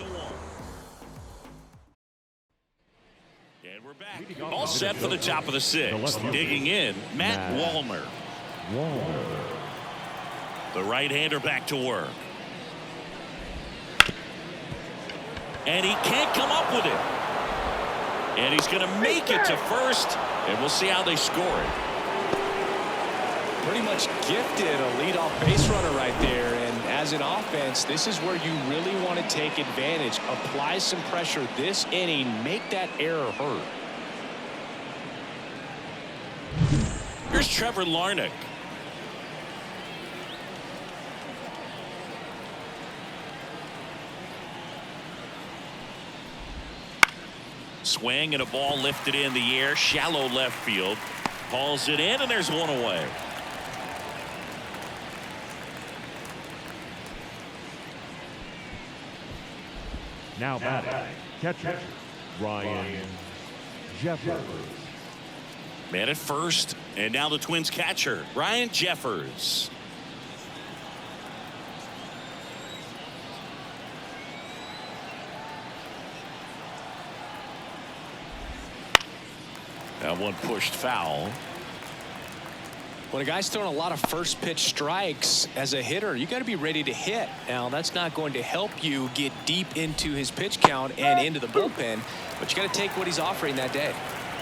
2-1. And we're back. All set for the top of the sixth. Digging in, Matt Wallner. The right-hander back to work. And he can't come up with it. And he's going to make it to first. And we'll see how they score it. Pretty much gifted a leadoff base runner right there. And as an offense, this is where you really want to take advantage. Apply some pressure this inning. Make that error hurt. Here's Trevor Larnach. Swing and a ball lifted in the air, shallow left field. Hauls it in, and there's one away. Now batting, catcher, Ryan Jeffers. Man at first, and now the Twins catcher, Ryan Jeffers. That one pushed foul. When a guy's throwing a lot of first pitch strikes as a hitter, you got to be ready to hit. Now, that's not going to help you get deep into his pitch count and into the bullpen, but you got to take what he's offering that day.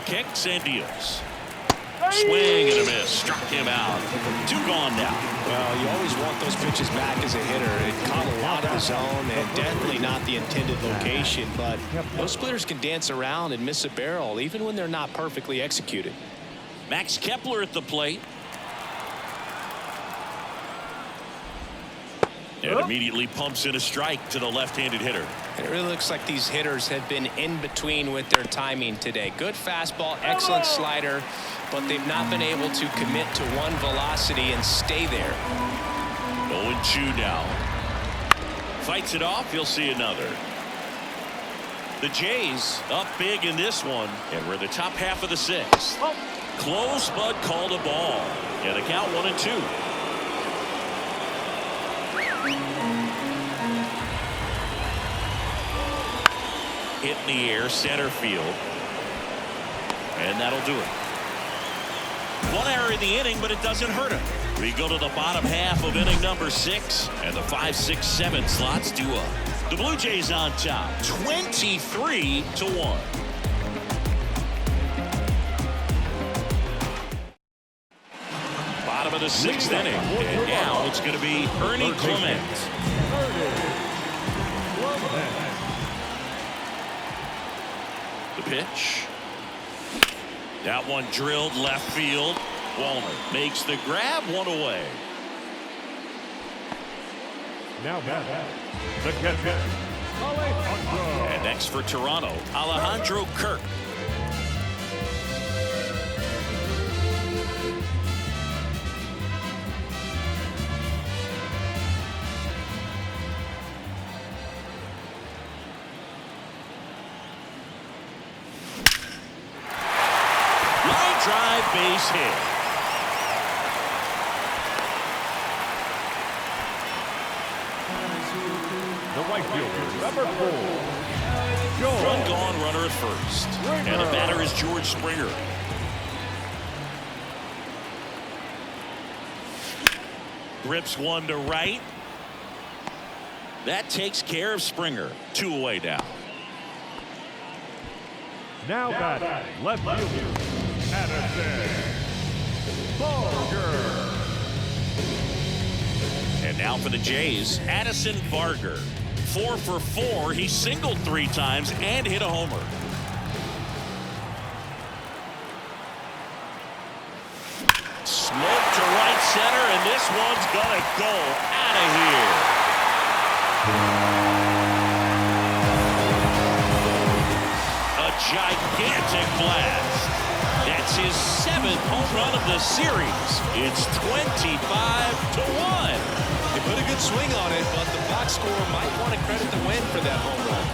Kicks and deals. Swing and a miss. Struck him out. 2 gone now. Well, you always want those pitches back as a hitter. It caught a lot of the zone and definitely not the intended location, but those splitters can dance around and miss a barrel even when they're not perfectly executed. Max Kepler at the plate. And immediately pumps in a strike to the left-handed hitter. And it really looks like these hitters have been in between with their timing today. Good fastball, excellent slider, but they've not been able to commit to one velocity and stay there. 0-2 now. Fights it off. He'll see another. The Jays up big in this one, and we're in the top half of the sixth. Close, but called a ball. And the count 1-2. Hit in the air, center field. And that'll do it. One error in the inning, but it doesn't hurt him. We go to the bottom half of inning number 6, and the 5, 6, 7 slots do up. The Blue Jays on top, 23-1. Bottom of the 6th inning, and now it's going to be Ernie Clement. The pitch. That one drilled left field. Wallner makes the grab, 1 away. Now batting, the catcher, Alejandro. And next for Toronto, Alejandro Kirk. Drive, base hit. The right fielder, number 4. Run gone, runner at first. And the batter is George Springer. Grips one to right. That takes care of Springer. 2 away now. Now batting, left fielder, Addison Barger. And now for the Jays, Addison Barger. 4 for 4. He singled 3 times and hit a homer. Smoke to right center, and this one's gonna go out of here. A gigantic blast. That's his 7th home run of the series. It's 25-1. They put a good swing on it, but the box score might want to credit the win for that home run.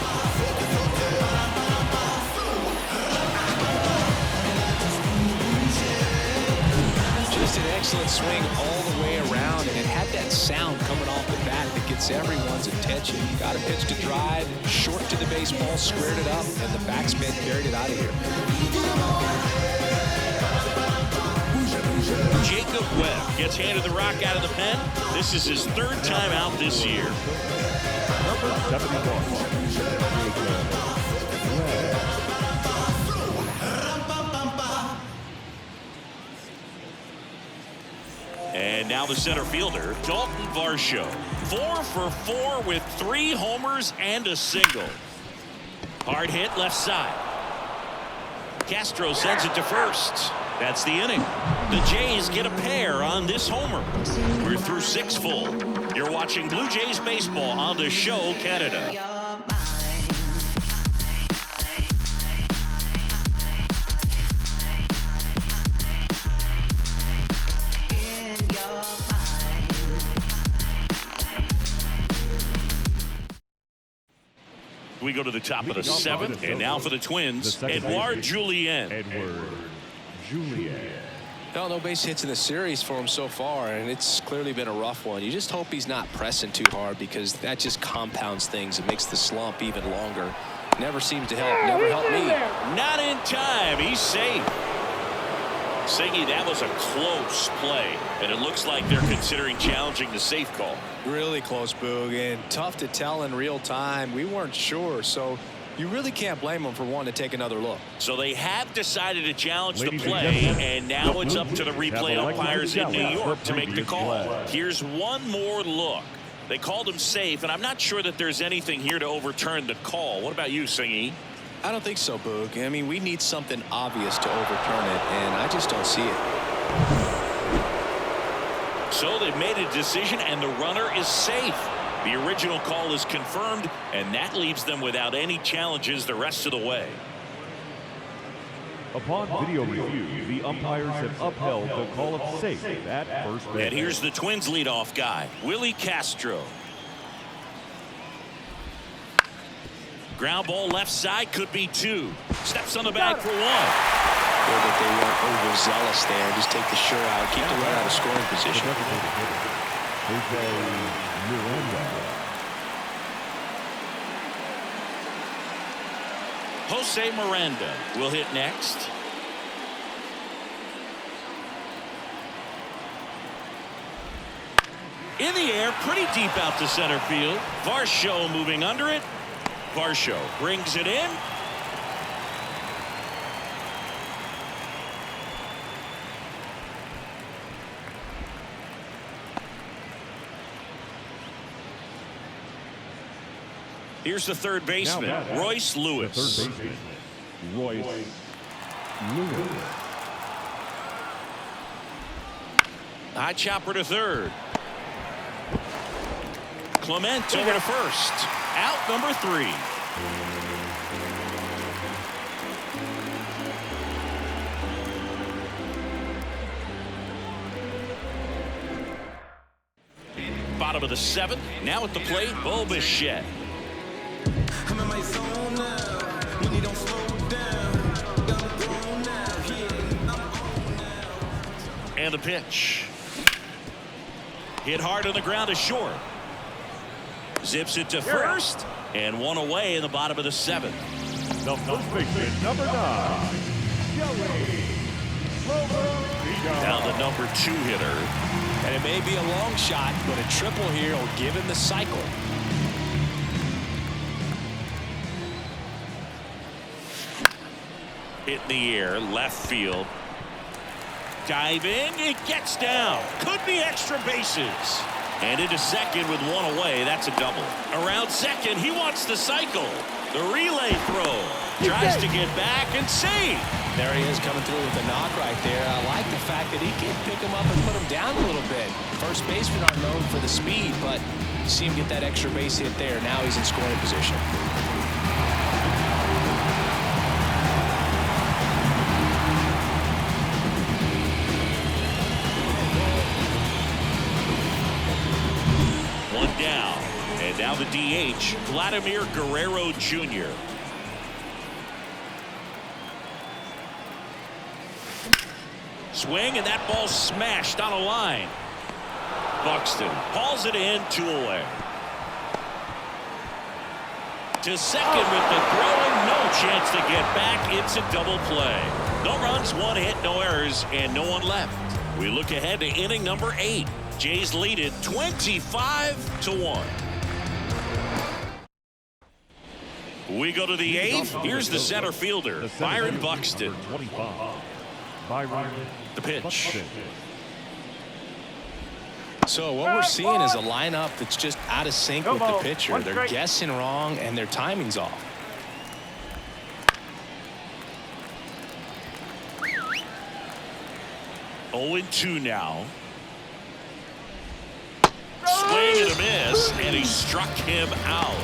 Just Just an excellent swing all the way around, and it had that sound coming off the bat that gets everyone's attention. Got a pitch to drive, short to the baseball, squared it up, and the backspin carried it out of here. Jacob Webb gets handed the rock out of the pen. This is his third time out this year. Number 71, Jacob Webb. And now the center fielder, Dalton Varsho. 4 for 4 with 3 homers and a single. Hard hit left side. Castro sends it to first. That's the inning. The Jays get a pair on this homer. We're through 6 full. You're watching Blue Jays baseball on the show Canada. We go to the top of the 7th, and now for the Twins, Edouard Julien. Edouard Julien. No base hits in the series for him so far, and it's clearly been a rough one. You just hope he's not pressing too hard, because that just compounds things. It makes the slump even longer. Never seems to help. Never helped me. Not in time. He's safe. Siggy, that was a close play, and it looks like they're considering challenging the safe call. Really close, Boog, and tough to tell in real time. We weren't sure, so you really can't blame them for wanting to take another look. So they have decided to challenge the play, and now it's up to the replay umpires in New York to make the call. Here's one more look. They called him safe, and I'm not sure that there's anything here to overturn the call. What about you, Singy? I don't think so, Boog. I mean, we need something obvious to overturn it, and I just don't see it. So they've made a decision, and the runner is safe. The original call is confirmed, and that leaves them without any challenges the rest of the way. Upon video review, the umpires have upheld the call of safe at first base. And here's the Twins leadoff guy, Willie Castro. Ground ball left side, could be 2. Steps on the bag for 1. Or that they weren't overzealous there. Just take the shirt out, keep the runner out of scoring position. Jose Miranda will hit next. In the air, pretty deep out to center field. Varsho moving under it. Varsho brings it in. Here's the third baseman, Royce Lewis. The third baseman, Royce Lewis. High chopper to third. Clement over to first. Out number 3. Bottom of the 7th. Now at the plate, Bo Bichette. I'm in my zone now. When you don't slow down. Got me grown now. Yeah, I'm on now. And the pitch. Hit hard on the ground is short. Zips it to first. And 1 away in the bottom of the 7th. The first baseman, number 9, Joey. Now the number 2 hitter. And it may be a long shot, but a triple here will give him the cycle. Hit in the air, left field. Diving, it gets down. Could be extra bases. And into second with 1 away. That's a double. Around second, he wants the cycle. The relay throw. Tries to get back and save. There he is coming through with a knock right there. I like the fact that he can pick him up and put him down a little bit. First basemen aren't known for the speed, but you see him get that extra base hit there. Now he's in scoring position. One down. And now the DH, Vladimir Guerrero Jr. Swing, and that ball smashed on a line. Buxton hauls it in, 2 away. To second with the throw, and no chance to get back. It's a double play. No runs, 1 hit, no errors, and no one left. We look ahead to inning number 8. Jays lead it 25-1. We go to the 8th. Here's the center fielder, Byron Buxton. 25. Byron. The pitch. Buxton. So what we're seeing is a lineup that's just out of sync with the pitcher. They're guessing wrong and their timing's off. Oh, 0-2 now. Swing and a miss, and he struck him out.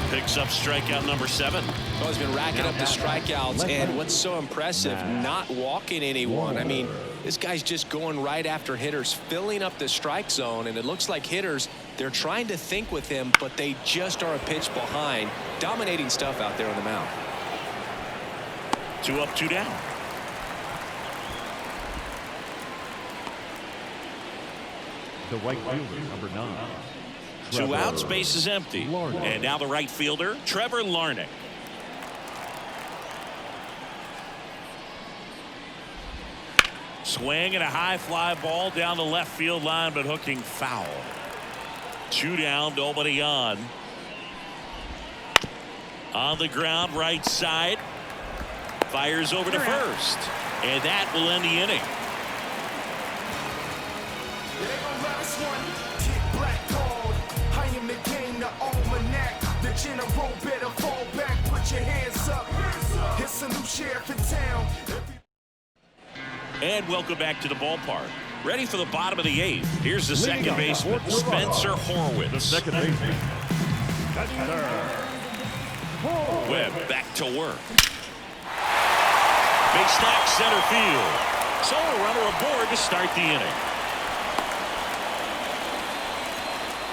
Picks up strikeout number 7. Well, he's been racking up the strikeouts, and what's so impressive, not walking anyone. I mean, this guy's just going right after hitters, filling up the strike zone, and it looks like hitters, they're trying to think with him, but they just are a pitch behind. Dominating stuff out there on the mound. 2 up, 2 down. The right fielder, number 9. 2 outs, base is empty. Larnach. And now the right fielder, Trevor Larnach. Swing and a high fly ball down the left field line, but hooking foul. 2 down, nobody on. On the ground, right side. Fires over to first. And that will end the inning. General better fall back, put your hands up. It's a new sheriff in town. And welcome back to the ballpark. Ready for the bottom of the 8th. Here's the second baseman, Spencer Horwitz. The second baseman. Webb back to work. Big stack center field. So a runner aboard to start the inning.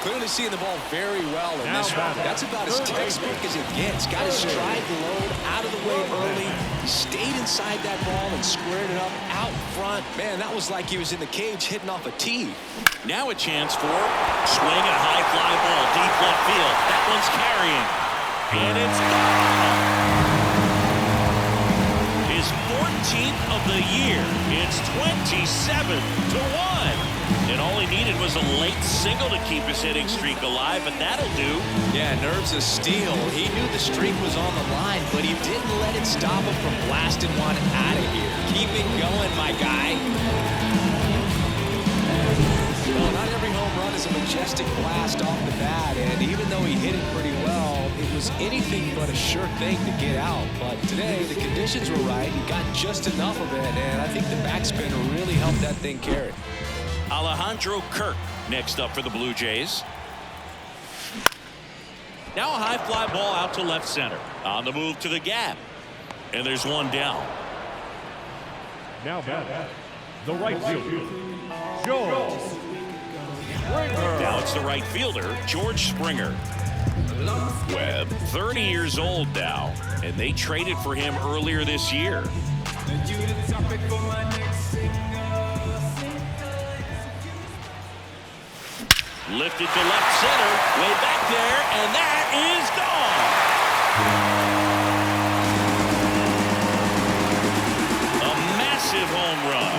Clearly seeing the ball very well in this one. That's about as textbook as it gets. Got his stride load out of the way early. Stayed inside that ball and squared it up out front. Man, that was like he was in the cage hitting off a tee. Now a chance for swing and a high fly ball deep left field. That one's carrying. And it's gone. His 14th of the year. It's 27-1. And all he needed was a late single to keep his hitting streak alive, but that'll do. Yeah, nerves of steel. He knew the streak was on the line, but he didn't let it stop him from blasting one out of here. Keep it going, my guy. Well, not every home run is a majestic blast off the bat, and even though he hit it pretty well, it was anything but a sure thing to get out. But today, the conditions were right. He got just enough of it, and I think the backspin really helped that thing carry. Alejandro Kirk next up for the Blue Jays. Now a high fly ball out to left center. On the move to the gap. And there's one down. Now back. The right fielder, George Springer. Now it's the right fielder, George Springer. Webb, 30 years old now, and they traded for him earlier this year. Lifted to left center, way back there, and that is gone. A massive home run.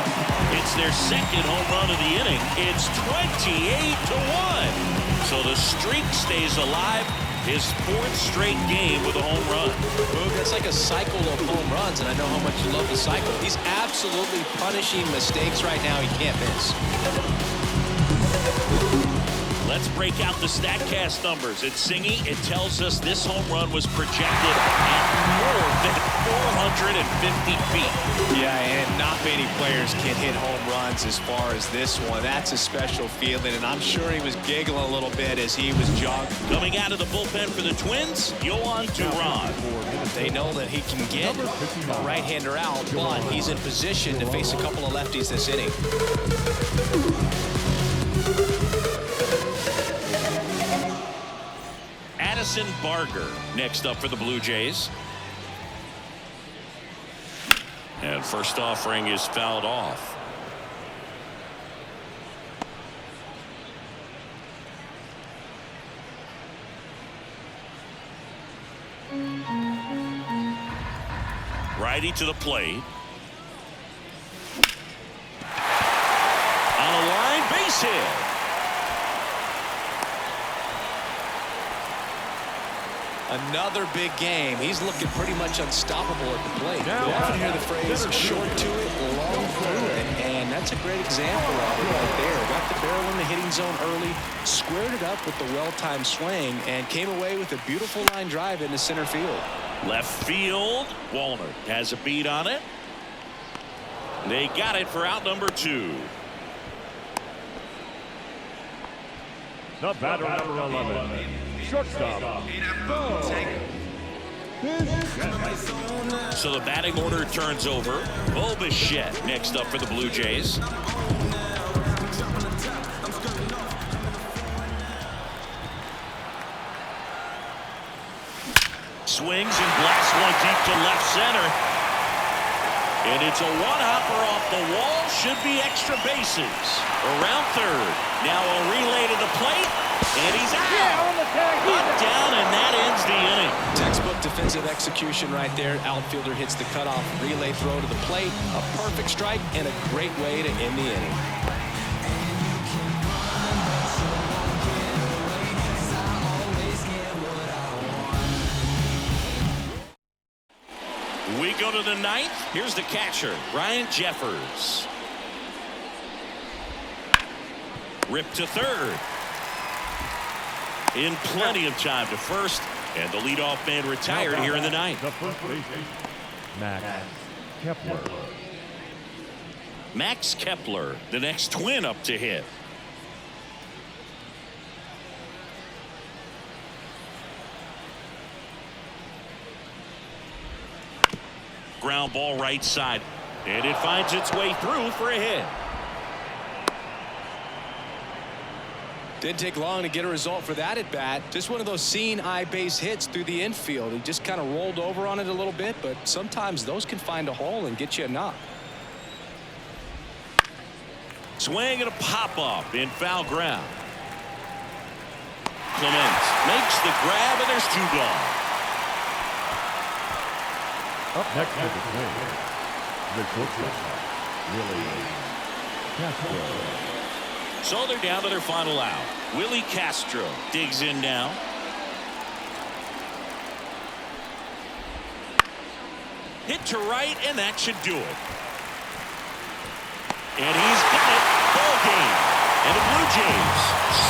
It's their second home run of the inning. It's 28-1. So the streak stays alive. His 4th straight game with a home run. Boog, that's like a cycle of home runs, and I know how much you love the cycle. He's absolutely punishing mistakes right now he can't miss. Let's break out the StatCast numbers. It's Singy. It tells us this home run was projected at more than 450 feet. Yeah, and not many players can hit home runs as far as this one. That's a special feeling, and I'm sure he was giggling a little bit as he was jogging. Coming out of the bullpen for the Twins, Yohan Duran. They know that he can get a right-hander out, but he's in position to face a couple of lefties this inning. Addison Barger next up for the Blue Jays. And first offering is fouled off. Righty to the plate. On a line, base hit. Another big game. He's looking pretty much unstoppable at the plate. Now, You often hear the phrase short to it, long through it, and that's a great example of it right there. Got the barrel in the hitting zone early, squared it up with the well-timed swing, and came away with a beautiful line drive into center field. Left field. Walner has a beat on it. They got it for out number 2. The batter, number 11, shortstop, Bo. So the batting order turns over. Bo Bichette next up for the Blue Jays. Swings and blasts one deep to left center. And it's a one-hopper off the wall. Should be extra bases. Around third. Now a relay to the plate. And he's out. Up, down, and that ends the inning. Textbook defensive execution right there. Outfielder hits the cutoff relay throw to the plate. A perfect strike and a great way to end the inning. We go to the 9th. Here's the catcher, Ryan Jeffers. Rip to third. In plenty of time to first. And the leadoff man retired here in the 9th. The first baseman, Max Kepler. Max Kepler, the next twin up to hit. Ground ball right side. And it finds its way through for a hit. Didn't take long to get a result for that at bat. Just one of those seeing eye base hits through the infield. He just kind of rolled over on it a little bit, but sometimes those can find a hole and get you a knock. Swing and a pop up in foul ground. Clemens makes the grab, and there's 2 gone. Up next to the plate, the shortstop, Willie Castro. So they're down to their final out. Willie Castro digs in now. Hit to right, and that should do it. And he's got it. Ball game. And the Blue Jays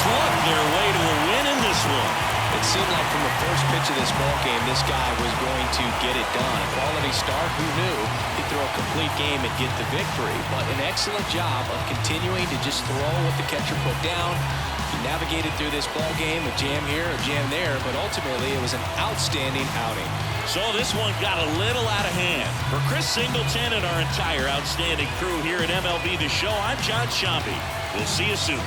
slug their way to a win in this one. It seemed like from the first pitch of this ball game, this guy was going to get it done. A quality start, who knew? He'd throw a complete game and get the victory. But an excellent job of continuing to just throw what the catcher put down. He navigated through this ball game, a jam here, a jam there, but ultimately it was an outstanding outing. So this one got a little out of hand. For Chris Singleton and our entire outstanding crew here at MLB The Show, I'm John Shambi. We'll see you soon.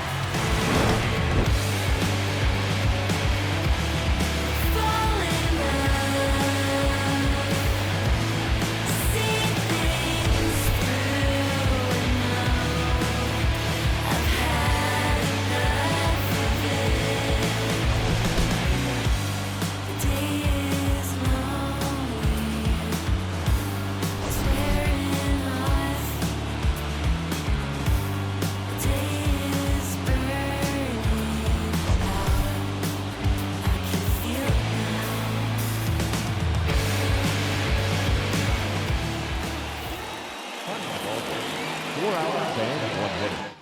Four hours and 1 minute.